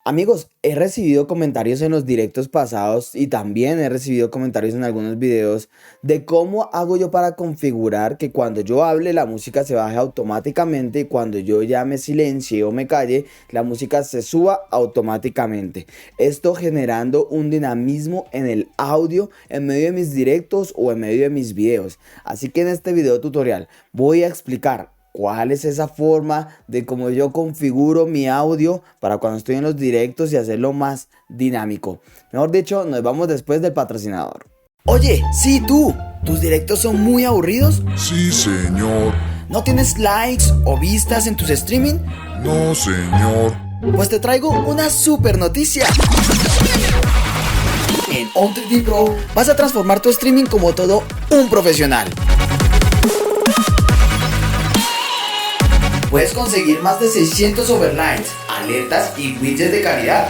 Amigos, he recibido comentarios en los directos pasados y también he recibido comentarios en algunos videos de cómo hago yo para configurar que cuando yo hable la música se baje automáticamente y cuando yo ya me silencie o me calle la música se suba automáticamente. Esto generando un dinamismo en el audio en medio de mis directos o en medio de mis videos. Así que en este video tutorial voy a explicar cuál es esa forma de cómo yo configuro mi audio para cuando estoy en los directos y hacerlo más dinámico. Mejor dicho, nos vamos después del patrocinador. Oye, sí, tú, ¿tus directos son muy aburridos? Sí, señor. ¿No tienes likes o vistas en tus streaming? No, señor. Pues te traigo una super noticia. En On3D Pro vas a transformar tu streaming como todo un profesional. Puedes conseguir más de 600 overlays, alertas y widgets de calidad.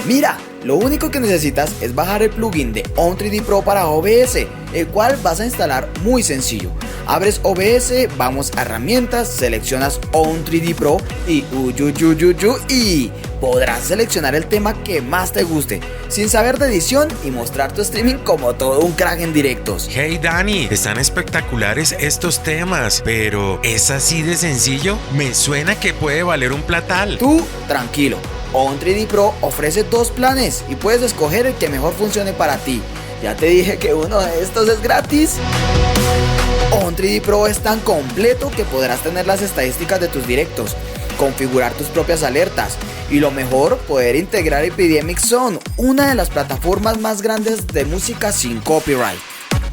Mira, lo único que necesitas es bajar el plugin de On3D Pro para OBS, el cual vas a instalar muy sencillo. Abres OBS, vamos a herramientas, seleccionas On3D Pro y podrás seleccionar el tema que más te guste, sin saber de edición y mostrar tu streaming como todo un crack en directos. Hey Dani, están espectaculares estos temas, pero ¿es así de sencillo? Me suena que puede valer un platal. Tú, tranquilo. On3D Pro ofrece dos planes y puedes escoger el que mejor funcione para ti. Ya te dije que uno de estos es gratis. On3D Pro es tan completo que podrás tener las estadísticas de tus directos, configurar tus propias alertas y lo mejor, poder integrar Epidemic Sound, una de las plataformas más grandes de música sin copyright.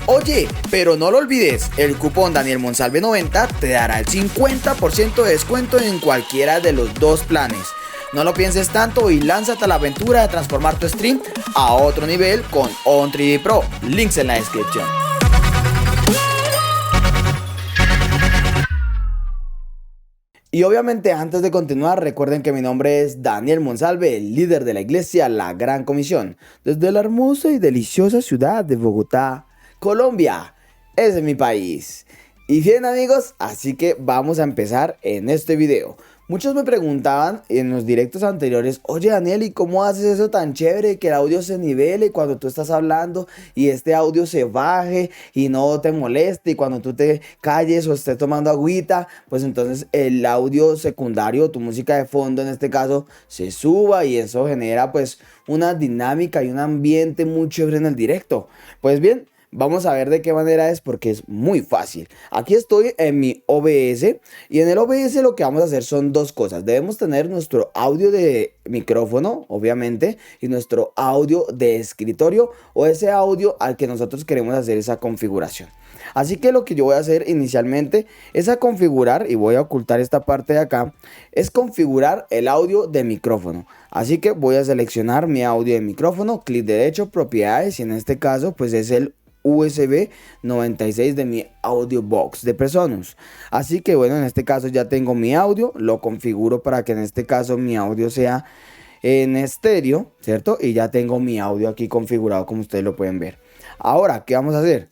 Oye, pero no lo olvides, el cupón Daniel Monsalve 90 te dará el 50% de descuento en cualquiera de los dos planes. No lo pienses tanto y lánzate a la aventura de transformar tu stream a otro nivel con On3D Pro. Links en la descripción. Y obviamente antes de continuar recuerden que mi nombre es Daniel Monsalve, el líder de la iglesia La Gran Comisión, desde la hermosa y deliciosa ciudad de Bogotá, Colombia. Ese es mi país. Y bien amigos, así que vamos a empezar en este video. Muchos me preguntaban en los directos anteriores, oye Daniel, ¿y cómo haces eso tan chévere? Que el audio se nivele cuando tú estás hablando y este audio se baje y no te moleste y cuando tú te calles o estés tomando agüita, pues entonces el audio secundario, tu música de fondo en este caso, se suba y eso genera pues una dinámica y un ambiente muy chévere en el directo. Pues bien, vamos a ver de qué manera es porque es muy fácil. Aquí estoy en mi OBS y en el OBS lo que vamos a hacer son dos cosas. Debemos tener nuestro audio de micrófono, obviamente, y nuestro audio de escritorio o ese audio al que nosotros queremos hacer esa configuración. Así que lo que yo voy a hacer inicialmente es a configurar, y voy a ocultar esta parte de acá, es configurar el audio de micrófono. Así que voy a seleccionar mi audio de micrófono, clic derecho, propiedades, y en este caso pues es el USB 96 de mi audio box de Presonus. Así que bueno, en este caso ya tengo mi audio, lo configuro para que en este caso mi audio sea en estéreo, ¿cierto? Y ya tengo mi audio aquí configurado como ustedes lo pueden ver. Ahora, ¿qué vamos a hacer?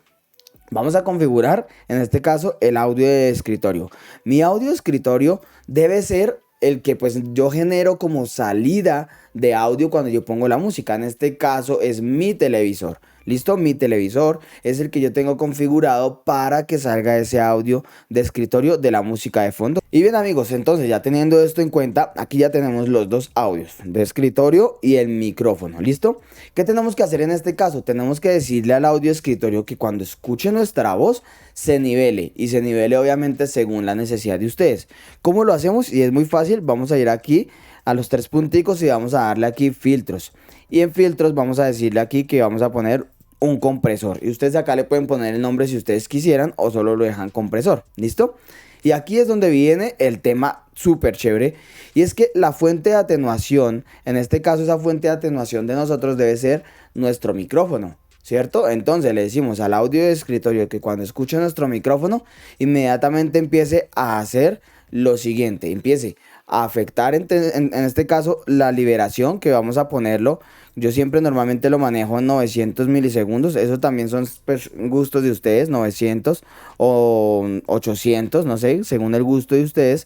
Vamos a configurar en este caso el audio de escritorio. Mi audio de escritorio debe ser el que pues yo genero como salida de audio cuando yo pongo la música. En este caso es mi televisor. ¿Listo? Mi televisor es el que yo tengo configurado para que salga ese audio de escritorio de la música de fondo. Y bien amigos, entonces ya teniendo esto en cuenta, aquí ya tenemos los dos audios de escritorio y el micrófono. ¿Listo? ¿Qué tenemos que hacer en este caso? Tenemos que decirle al audio de escritorio que cuando escuche nuestra voz se nivele, y se nivele obviamente según la necesidad de ustedes. ¿Cómo lo hacemos? Y es muy fácil, vamos a ir aquí a los tres punticos y vamos a darle aquí filtros. Y en filtros vamos a decirle aquí que vamos a poner un compresor, y ustedes acá le pueden poner el nombre si ustedes quisieran o solo lo dejan compresor. ¿Listo? Y aquí es donde viene el tema súper chévere, y es que la fuente de atenuación, en este caso esa fuente de atenuación de nosotros debe ser nuestro micrófono, ¿cierto? Entonces le decimos al audio de escritorio que cuando escuche nuestro micrófono inmediatamente empiece a hacer lo siguiente, empiece a afectar en este caso la liberación, que vamos a ponerlo, yo siempre normalmente lo manejo en 900 milisegundos, eso también son pues, gustos de ustedes, 900 o 800, no sé, según el gusto de ustedes.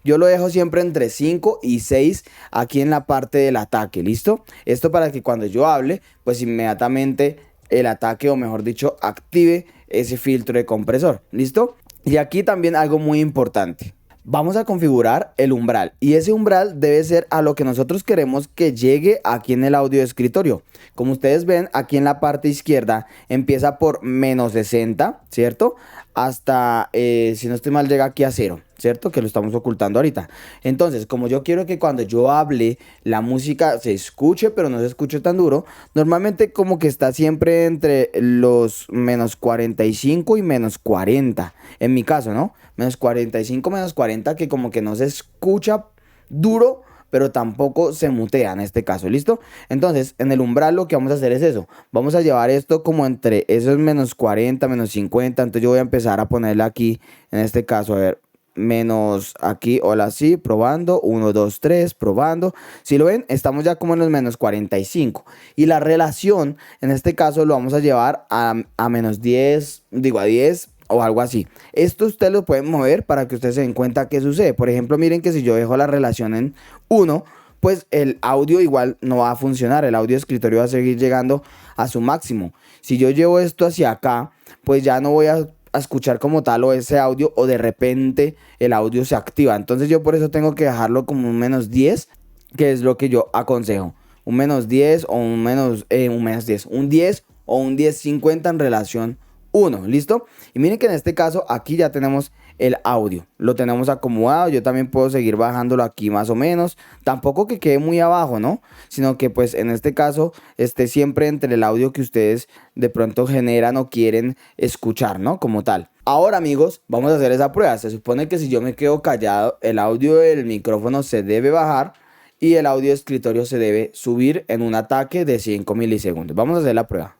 yo lo dejo siempre entre 5 y 6 aquí en la parte del ataque, ¿listo? Esto para que cuando yo hable, pues inmediatamente el ataque, o mejor dicho, active ese filtro de compresor, ¿listo? Y aquí también algo muy importante. Vamos a configurar el umbral, y ese umbral debe ser a lo que nosotros queremos que llegue aquí en el audio de escritorio. Como ustedes ven, aquí en la parte izquierda empieza por -60, ¿cierto? Hasta, si no estoy mal, llega aquí a 0, ¿cierto? Que lo estamos ocultando ahorita. Entonces, como yo quiero que cuando yo hable la música se escuche, pero no se escuche tan duro, normalmente como que está siempre entre los -45 y -40. En mi caso, ¿no? -45, -40, que como que no se escucha duro, pero tampoco se mutea en este caso, ¿listo? Entonces, en el umbral lo que vamos a hacer es eso. Vamos a llevar esto como entre esos -40, -50. Entonces yo voy a empezar a ponerle aquí, en este caso, a ver, menos aquí, hola, sí, probando, 1, 2, 3, probando. Si lo ven, estamos ya como en los -45. Y la relación, en este caso, lo vamos a llevar a -10, digo a 10 o algo así. Esto ustedes lo pueden mover para que ustedes se den cuenta qué sucede. Por ejemplo, miren que si yo dejo la relación en 1, pues el audio igual no va a funcionar. El audio de escritorio va a seguir llegando a su máximo. Si yo llevo esto hacia acá, pues ya no voy a escuchar como tal o ese audio, o de repente el audio se activa. Entonces yo por eso tengo que dejarlo como un -10, que es lo que yo aconsejo. Un -10 o un 10, un 10 o un 10-50 en relación 1, ¿listo? Y miren que en este caso aquí ya tenemos el audio, lo tenemos acomodado. Yo también puedo seguir bajándolo aquí más o menos, tampoco que quede muy abajo, ¿no? Sino que pues en este caso esté siempre entre el audio que ustedes de pronto generan o quieren escuchar, ¿no? Como tal. Ahora, amigos, vamos a hacer esa prueba. Se supone que si yo me quedo callado, el audio del micrófono se debe bajar y el audio de escritorio se debe subir en un ataque de 5 milisegundos. Vamos a hacer la prueba.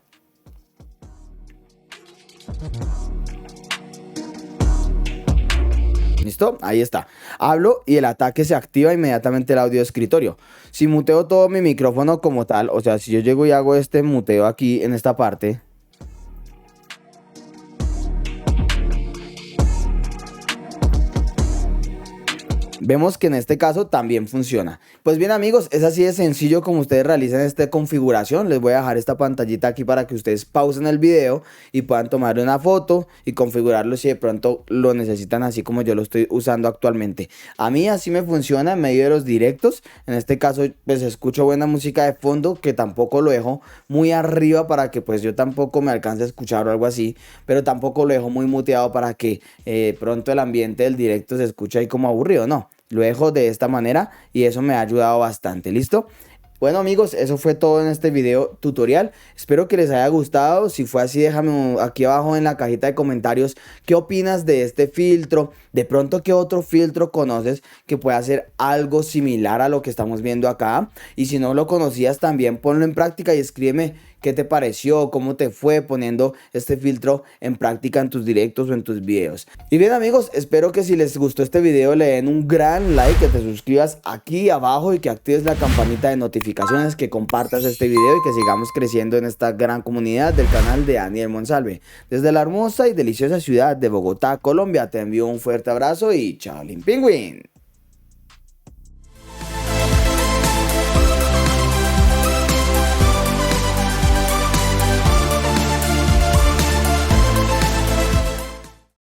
¿Listo? Ahí está. Hablo y el ataque se activa inmediatamente el audio de escritorio. Si muteo todo mi micrófono como tal, o sea, si yo llego y hago este muteo aquí en esta parte, vemos que en este caso también funciona. Pues bien, amigos, es así de sencillo como ustedes realizan esta configuración. Les voy a dejar esta pantallita aquí para que ustedes pausen el video y puedan tomar una foto y configurarlo si de pronto lo necesitan, así como yo lo estoy usando actualmente. A mí así me funciona en medio de los directos. En este caso pues escucho buena música de fondo, que tampoco lo dejo muy arriba para que pues yo tampoco me alcance a escuchar o algo así, pero tampoco lo dejo muy muteado para que pronto el ambiente del directo se escuche ahí como aburrido, no. Lo dejo de esta manera y eso me ha ayudado bastante, ¿listo? Bueno, amigos, eso fue todo en este video tutorial. Espero que les haya gustado. Si fue así, déjame aquí abajo en la cajita de comentarios qué opinas de este filtro. De pronto, qué otro filtro conoces que pueda hacer algo similar a lo que estamos viendo acá. Y si no lo conocías, también ponlo en práctica y escríbeme qué te pareció, cómo te fue poniendo este filtro en práctica en tus directos o en tus videos. Y bien, amigos, espero que si les gustó este video le den un gran like, que te suscribas aquí abajo y que actives la campanita de notificaciones, que compartas este video y que sigamos creciendo en esta gran comunidad del canal de Daniel Monsalve. Desde la hermosa y deliciosa ciudad de Bogotá, Colombia, te envío un fuerte abrazo y chao, Pingüín.